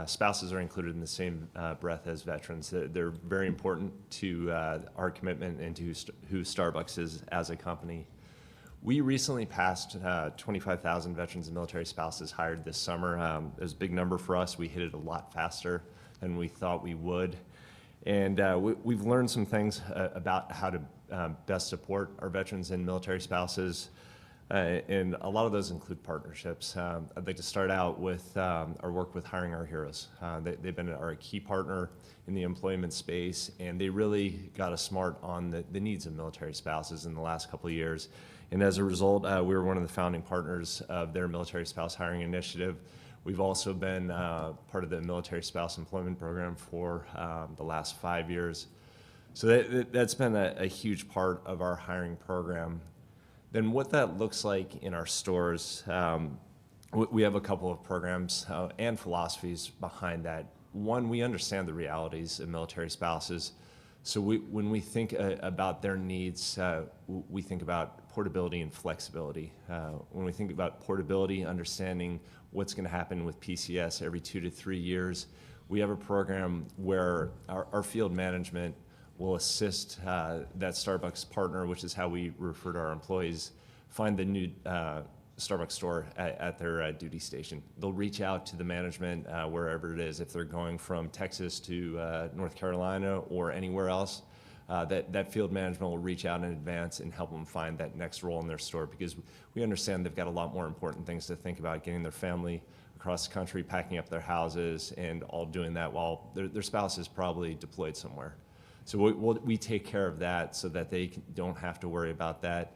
spouses are included in the same breath as veterans. They're very important to our commitment and to who Starbucks is as a company. We recently passed 25,000 veterans and military spouses hired this summer. It was a big number for us. We hit it a lot faster than we thought we would. And we've learned some things about how to best support our veterans and military spouses. And a lot of those include partnerships. I'd like to start out with our work with Hiring Our Heroes. They've been our key partner in the employment space, and they really got us smart on the needs of military spouses in the last couple of years. And as a result, we were one of the founding partners of their military spouse hiring initiative. We've also been part of the military spouse employment program for the last 5 years. So that's been a huge part of our hiring program. Then what that looks like in our stores, we have a couple of programs and philosophies behind that. One, we understand the realities of military spouses. So when we think about their needs, we think about portability and flexibility. When we think about portability, understanding what's going to happen with PCS every 2 to 3 years, we have a program where our field management will assist that Starbucks partner, which is how we refer to our employees, find the new Starbucks store at their duty station. They'll reach out to the management wherever it is. If they're going from Texas to North Carolina or anywhere else, that field management will reach out in advance and help them find that next role in their store, because we understand they've got a lot more important things to think about, getting their family across the country, packing up their houses, and all doing that while their spouse is probably deployed somewhere. So we take care of that so that they don't have to worry about that.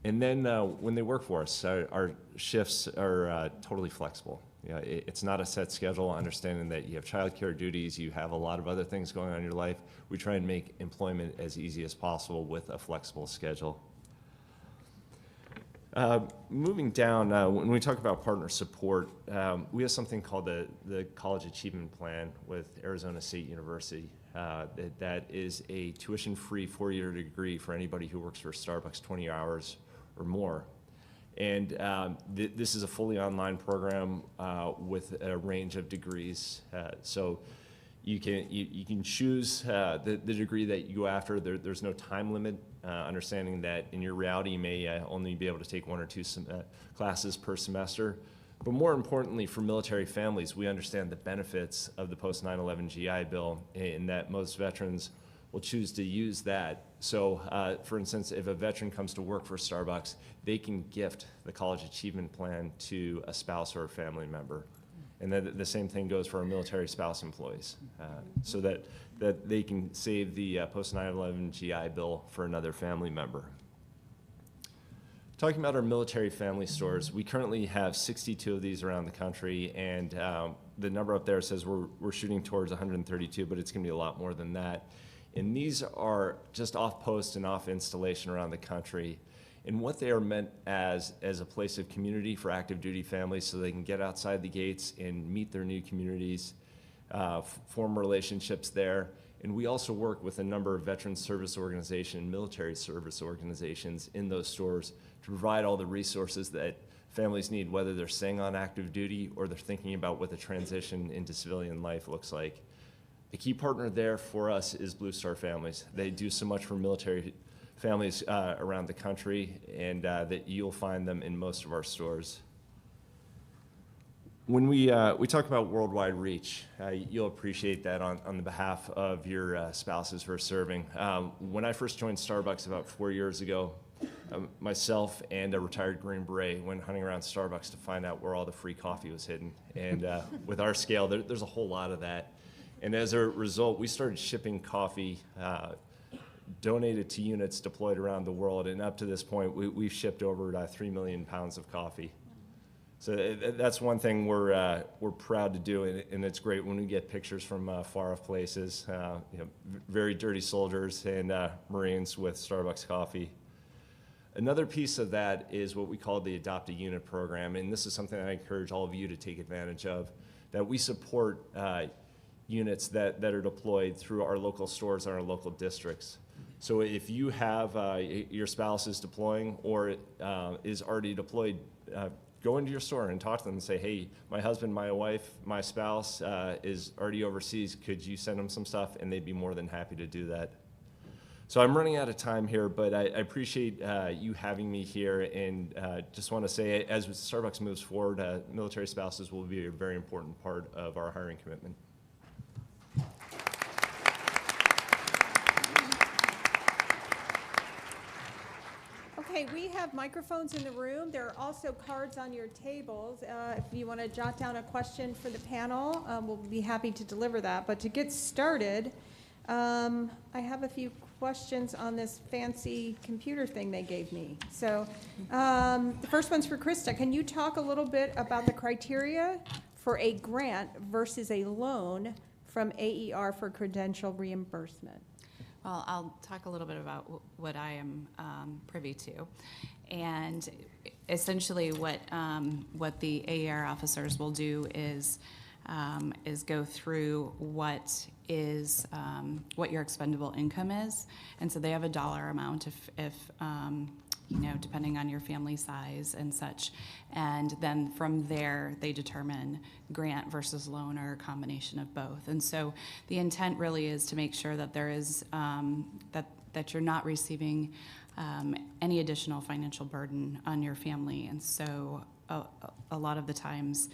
And then when they work for us, our shifts are totally flexible. It's not a set schedule, understanding that you have childcare duties, you have a lot of other things going on in your life. We try and make employment as easy as possible with a flexible schedule. Moving down, when we talk about partner support, we have something called the College Achievement Plan with Arizona State University. That is a tuition-free 4-year degree for anybody who works for Starbucks 20 hours or more. And this is a fully online program with a range of degrees. So You can choose the degree that you go after. There's no time limit, understanding that in your reality you may only be able to take 1 or 2 classes per semester. But more importantly, for military families, we understand the benefits of the post 9/11 GI Bill in that most veterans will choose to use that. So, for instance, if a veteran comes to work for Starbucks, they can gift the College Achievement Plan to a spouse or a family member. And then the same thing goes for our military spouse employees, so that they can save the post 9/11 GI Bill for another family member. Talking about our military family stores, we currently have 62 of these around the country, and the number up there says we're shooting towards 132, but it's going to be a lot more than that. And these are just off post and off installation around the country. And what they are meant as a place of community for active duty families, so they can get outside the gates and meet their new communities, form relationships there. And we also work with a number of veteran service organizations, military service organizations in those stores to provide all the resources that families need, whether they're staying on active duty or they're thinking about what the transition into civilian life looks like. A key partner there for us is Blue Star Families. They do so much for military families around the country, and that you'll find them in most of our stores. When we talk about worldwide reach, you'll appreciate that on the behalf of your spouses who are serving. When I first joined Starbucks about 4 years ago, myself and a retired Green Beret went hunting around Starbucks to find out where all the free coffee was hidden. And with our scale, there's a whole lot of that. And as a result, we started shipping coffee donated to units deployed around the world. And up to this point, we've shipped over 3 million pounds of coffee. So that's one thing we're proud to do, and it's great when we get pictures from far off places, very dirty soldiers and Marines with Starbucks coffee. Another piece of that is what we call the Adopt a Unit program, and this is something I encourage all of you to take advantage of, that we support units that are deployed through our local stores and our local districts. So if you have your spouse is deploying or is already deployed, go into your store and talk to them and say, hey, my husband, my wife, my spouse is already overseas. Could you send them some stuff? And they'd be more than happy to do that. So I'm running out of time here, but I appreciate you having me here, and just want to say, as Starbucks moves forward, military spouses will be a very important part of our hiring commitment. Okay, we have microphones in the room. There are also cards on your tables. If you want to jot down a question for the panel, we'll be happy to deliver that. But to get started, I have a few questions on this fancy computer thing they gave me. So the first one's for Krista. Can you talk a little bit about the criteria for a grant versus a loan from AER for credential reimbursement? Well, I'll talk a little bit about what I am privy to. And essentially what the AER officers will do is go through what your expendable income is. And so they have a dollar amount if depending on your family size and such. And then from there, they determine grant versus loan or a combination of both. And so the intent really is to make sure that there is, that you're not receiving any additional financial burden on your family. And so a lot of the times,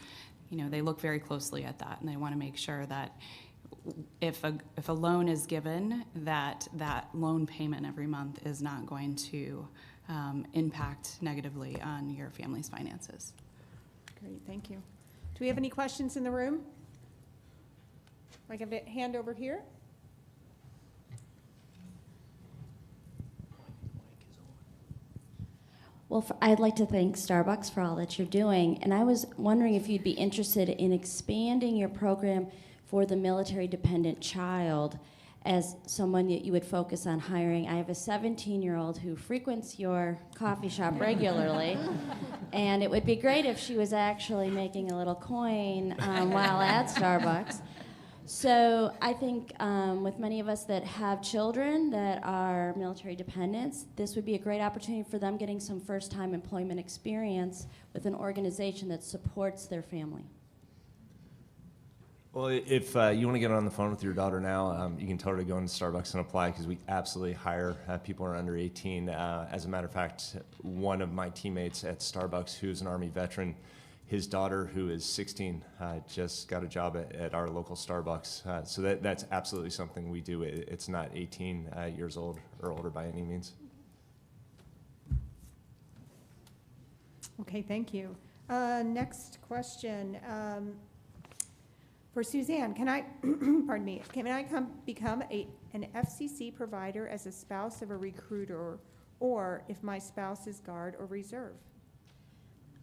they look very closely at that, and they want to make sure that if a loan is given, that loan payment every month is not going to impact negatively on your family's finances. Great, thank you. Do we have any questions in the room? I give a hand over here. Well, I'd like to thank Starbucks for all that you're doing, and I was wondering if you'd be interested in expanding your program for the military-dependent child as someone that you would focus on hiring. I have a 17-year-old who frequents your coffee shop regularly, and it would be great if she was actually making a little coin while at Starbucks. So I think with many of us that have children that are military dependents, this would be a great opportunity for them getting some first-time employment experience with an organization that supports their family. Well, if you want to get on the phone with your daughter now, you can tell her to go into Starbucks and apply because we absolutely hire people who are under 18. As a matter of fact, one of my teammates at Starbucks, who's an Army veteran, his daughter, who is 16, just got a job at our local Starbucks. So that's absolutely something we do. It's not 18 years old or older by any means. Okay, thank you. Next question. For Suzanne, can I, pardon me, can I become an FCC provider as a spouse of a recruiter, or if my spouse is Guard or Reserve?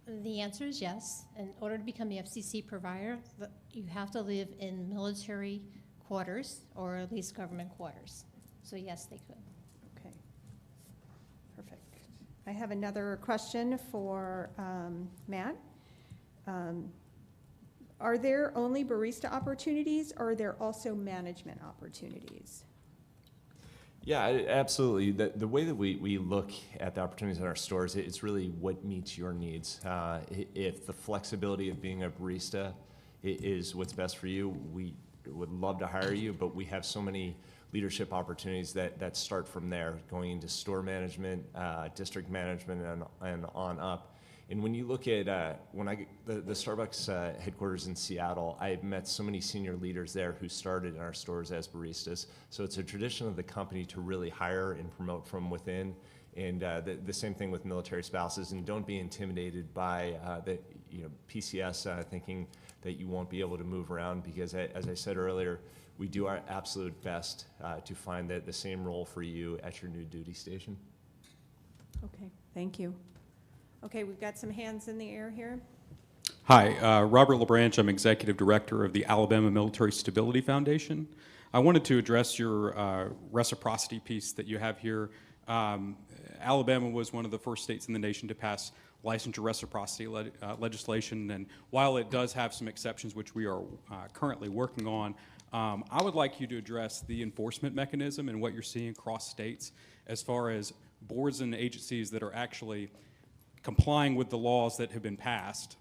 The answer is yes. In order to become the FCC provider, you have to live in military quarters or at least government quarters. So yes, they could. Okay, perfect. I have another question for Matt. Are there only barista opportunities, or are there also management opportunities? Yeah, absolutely. The way that we look at the opportunities in our stores, it's really what meets your needs. If the flexibility of being a barista is what's best for you, we would love to hire you, but we have so many leadership opportunities that start from there, going into store management, district management, and on up. And when you look at the Starbucks headquarters in Seattle, I've met so many senior leaders there who started in our stores as baristas. So it's a tradition of the company to really hire and promote from within. And the same thing with military spouses. And don't be intimidated by the PCS thinking that you won't be able to move around, because as I said earlier, we do our absolute best to find the same role for you at your new duty station. Okay, thank you. Okay, we've got some hands in the air here. Hi, Robert LeBranch. I'm Executive Director of the Alabama Military Stability Foundation. I wanted to address your reciprocity piece that you have here. Alabama was one of the first states in the nation to pass licensure reciprocity legislation, and while it does have some exceptions, which we are currently working on, I would like you to address the enforcement mechanism and what you're seeing across states as far as boards and agencies that are actually complying with the laws that have been passed.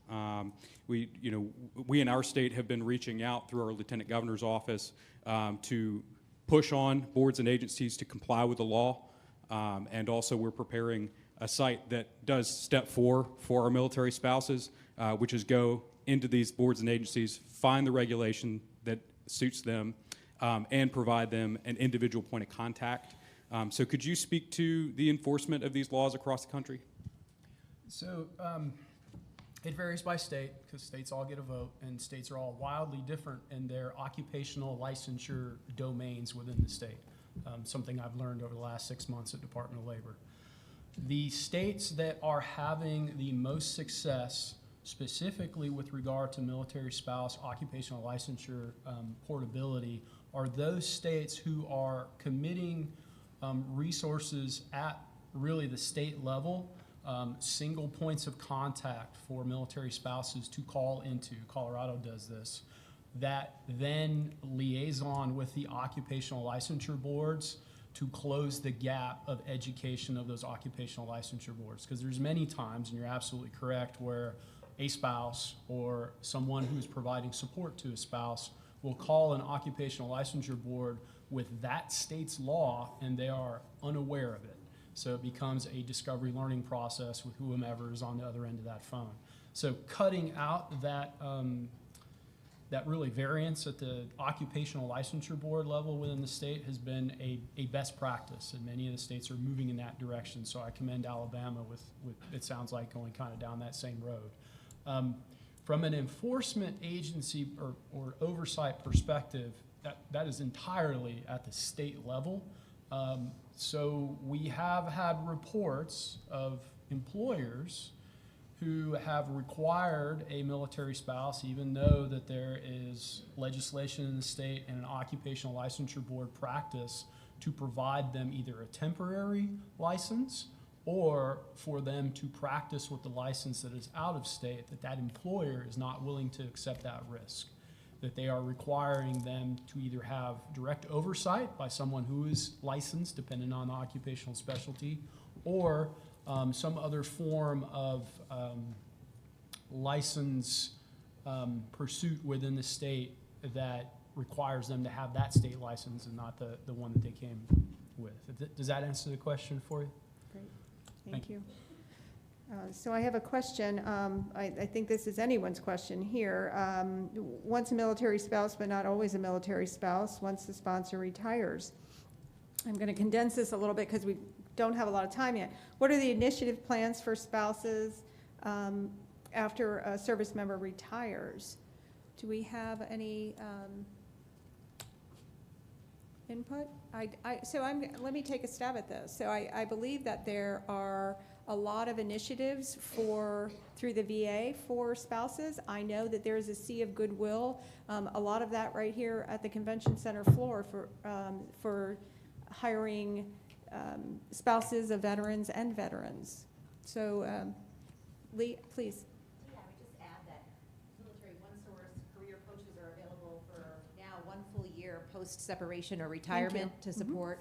We in our state have been reaching out through our Lieutenant Governor's office to push on boards and agencies to comply with the law. And also we're preparing a site that does step 4 for our military spouses, which is go into these boards and agencies, find the regulation that suits them, and provide them an individual point of contact. So could you speak to the enforcement of these laws across the country? So it varies by state, because states all get a vote, and states are all wildly different in their occupational licensure domains within the state, something I've learned over the last 6 months at Department of Labor. The states that are having the most success, specifically with regard to military spouse occupational licensure portability, are those states who are committing resources at really the state level, single points of contact for military spouses to call into. Colorado does this. That then liaison with the occupational licensure boards to close the gap of education of those occupational licensure boards. Because there's many times, and you're absolutely correct, where a spouse or someone who's providing support to a spouse will call an occupational licensure board with that state's law, and they are unaware of it. So it becomes a discovery learning process with whomever is on the other end of that phone. So cutting out that that really variance at the occupational licensure board level within the state has been a best practice, and many of the states are moving in that direction. So I commend Alabama with it sounds like going kind of down that same road. From an enforcement agency or oversight perspective, that is entirely at the state level. So we have had reports of employers who have required a military spouse, even though that there is legislation in the state and an occupational licensure board practice, to provide them either a temporary license or for them to practice with the license that is out of state, that employer is not willing to accept that risk. That they are requiring them to either have direct oversight by someone who is licensed, depending on the occupational specialty, or some other form of license pursuit within the state that requires them to have that state license and not the one that they came with. Does that answer the question for you? Great, Thank thank you. So I have a question. I think this is anyone's question here. Once a military spouse, but not always a military spouse, once the sponsor retires. I'm going to condense this a little bit because we don't have a lot of time yet. What are the initiative plans for spouses after a service member retires? Do we have any input? Let me take a stab at this. So I believe that there are a lot of initiatives through the VA for spouses. I know that there is a sea of goodwill, a lot of that right here at the convention center floor for hiring spouses of veterans and veterans. So, Lee, please. Yeah, I would just add that Military OneSource career coaches are available for now 1 full year post-separation or retirement to support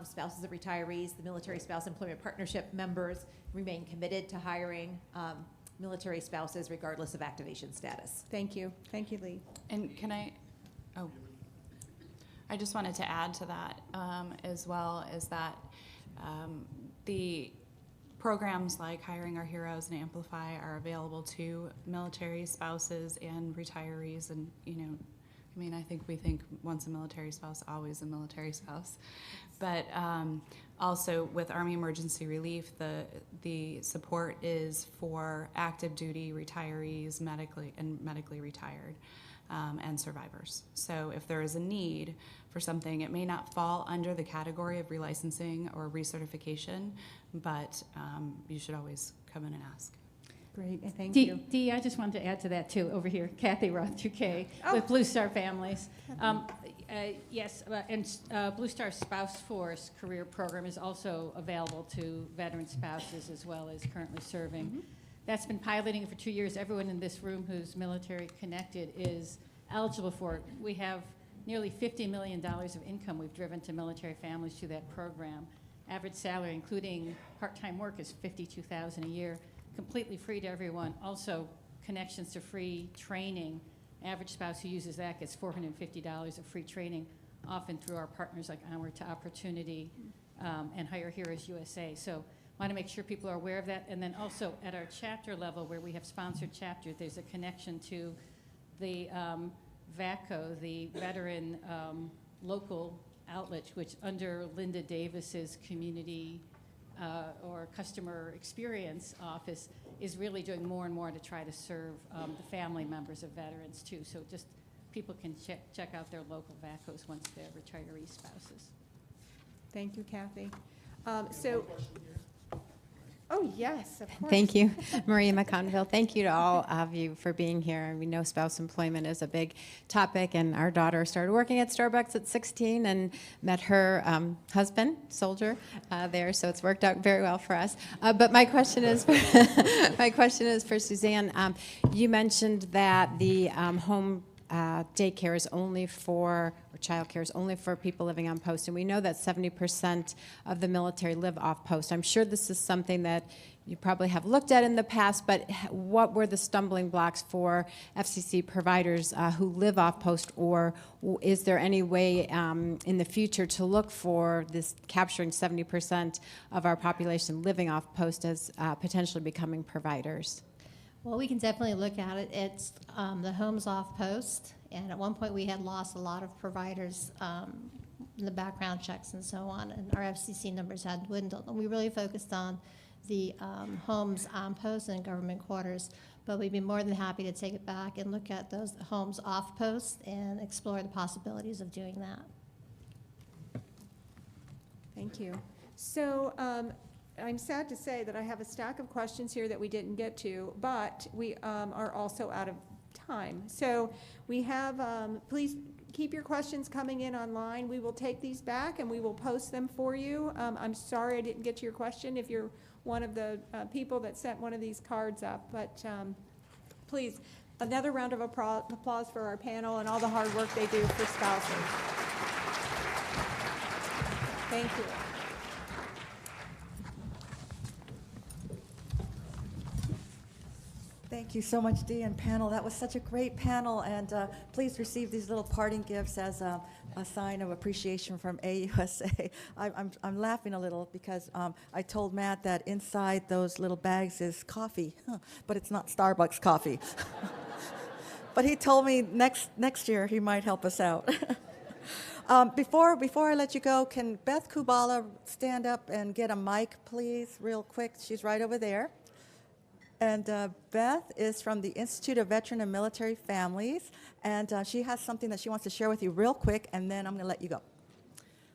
spouses of retirees. The Military Spouse Employment Partnership members remain committed to hiring military spouses regardless of activation status. Thank you. Thank you, Lee. And I just wanted to add to that as well, is that the programs like Hiring Our Heroes and Amplify are available to military spouses and retirees. And, I think we think once a military spouse, always a military spouse. But also with Army Emergency Relief, the support is for active duty retirees, medically retired, and survivors. So if there is a need for something, it may not fall under the category of relicensing or recertification, but you should always come in and ask. Great, thank you. Dee, I just wanted to add to that too, over here, Kathy Roth, 2K, with Blue Star Families. Yes, and Blue Star Spouse Force career program is also available to veteran spouses as well as currently serving. That's been piloting for 2 years. Everyone in this room who's military connected is eligible for it. We have nearly $50 million of income we've driven to military families through that program. Average salary, including part-time work, is $52,000 a year. Completely free to everyone. Also, connections to free training. Average spouse who uses that gets $450 of free training, often through our partners like Onward to Opportunity and Hire Heroes USA. So want to make sure people are aware of that. And then also at our chapter level, where we have sponsored chapters, there's a connection to the VACO, the Veteran Local Outlet, which under Linda Davis's community or customer experience office is really doing more and more to try to serve the family members of veterans too. So just people can check out their local VACOs once they're retiree spouses. Thank you, Kathy. Oh, yes, of course. Thank you, Maria McConville. Thank you to all of you for being here. We know spouse employment is a big topic, and our daughter started working at Starbucks at 16 and met her husband, soldier, there, so it's worked out very well for us. But my question is for Suzanne. You mentioned that the home daycare is only for, or child care is only for people living on post, and we know that 70% of the military live off post. I'm sure this is something that you probably have looked at in the past, but what were the stumbling blocks for FCC providers who live off post, or is there any way in the future to look for this capturing 70% of our population living off post as potentially becoming providers? Well, we can definitely look at it. It's the homes off post, and at one point we had lost a lot of providers in the background checks and so on, and our FCC numbers had dwindled. And we really focused on the homes on post and government quarters, but we'd be more than happy to take it back and look at those homes off post and explore the possibilities of doing that. Thank you. So I'm sad to say that I have a stack of questions here that we didn't get to, but we are also out of time. So we have, please keep your questions coming in online. We will take these back and we will post them for you. I'm sorry I didn't get to your question if you're one of the people that sent one of these cards up, but please, another round of applause for our panel and all the hard work they do for spouses. Thank you. Thank you so much, Dee and panel. That was such a great panel, and please receive these little parting gifts as a sign of appreciation from AUSA. I'm laughing a little because I told Matt that inside those little bags is coffee, but it's not Starbucks coffee. But he told me next year he might help us out. Before I let you go, can Beth Kubala stand up and get a mic, please, real quick? She's right over there. And Beth is from the Institute of Veteran and Military Families, and she has something that she wants to share with you real quick, and then I'm going to let you go.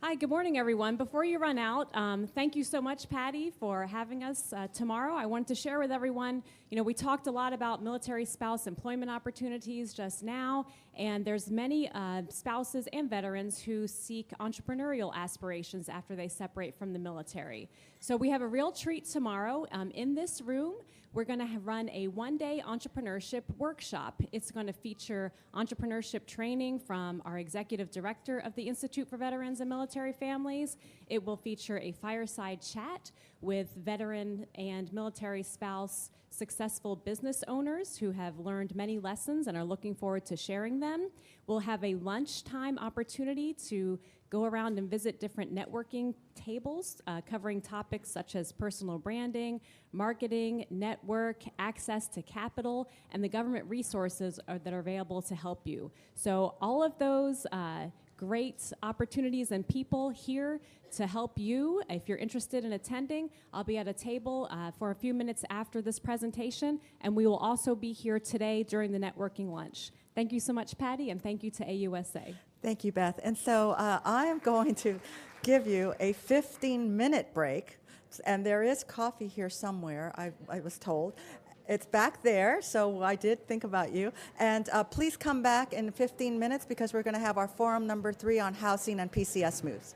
Hi, good morning, everyone. Before you run out, thank you so much, Patty, for having us tomorrow. I wanted to share with everyone, we talked a lot about military spouse employment opportunities just now, and there's many spouses and veterans who seek entrepreneurial aspirations after they separate from the military. So we have a real treat tomorrow. In this room, we're going to run a one-day entrepreneurship workshop. It's going to feature entrepreneurship training from our executive director of the Institute for Veterans and Military Families. It will feature a fireside chat with veteran and military spouse successful business owners who have learned many lessons and are looking forward to sharing them. We'll have a lunchtime opportunity to go around and visit different networking tables covering topics such as personal branding, marketing, network, access to capital, and the government resources that are available to help you. So all of those great opportunities and people here to help you. If you're interested in attending, I'll be at a table for a few minutes after this presentation, and we will also be here today during the networking lunch. Thank you so much, Patty, and thank you to AUSA. Thank you, Beth. And so I am going to give you a 15-minute break, and there is coffee here somewhere, I was told. It's back there, so I did think about you. And please come back in 15 minutes because we're going to have our forum number 3 on housing and PCS moves.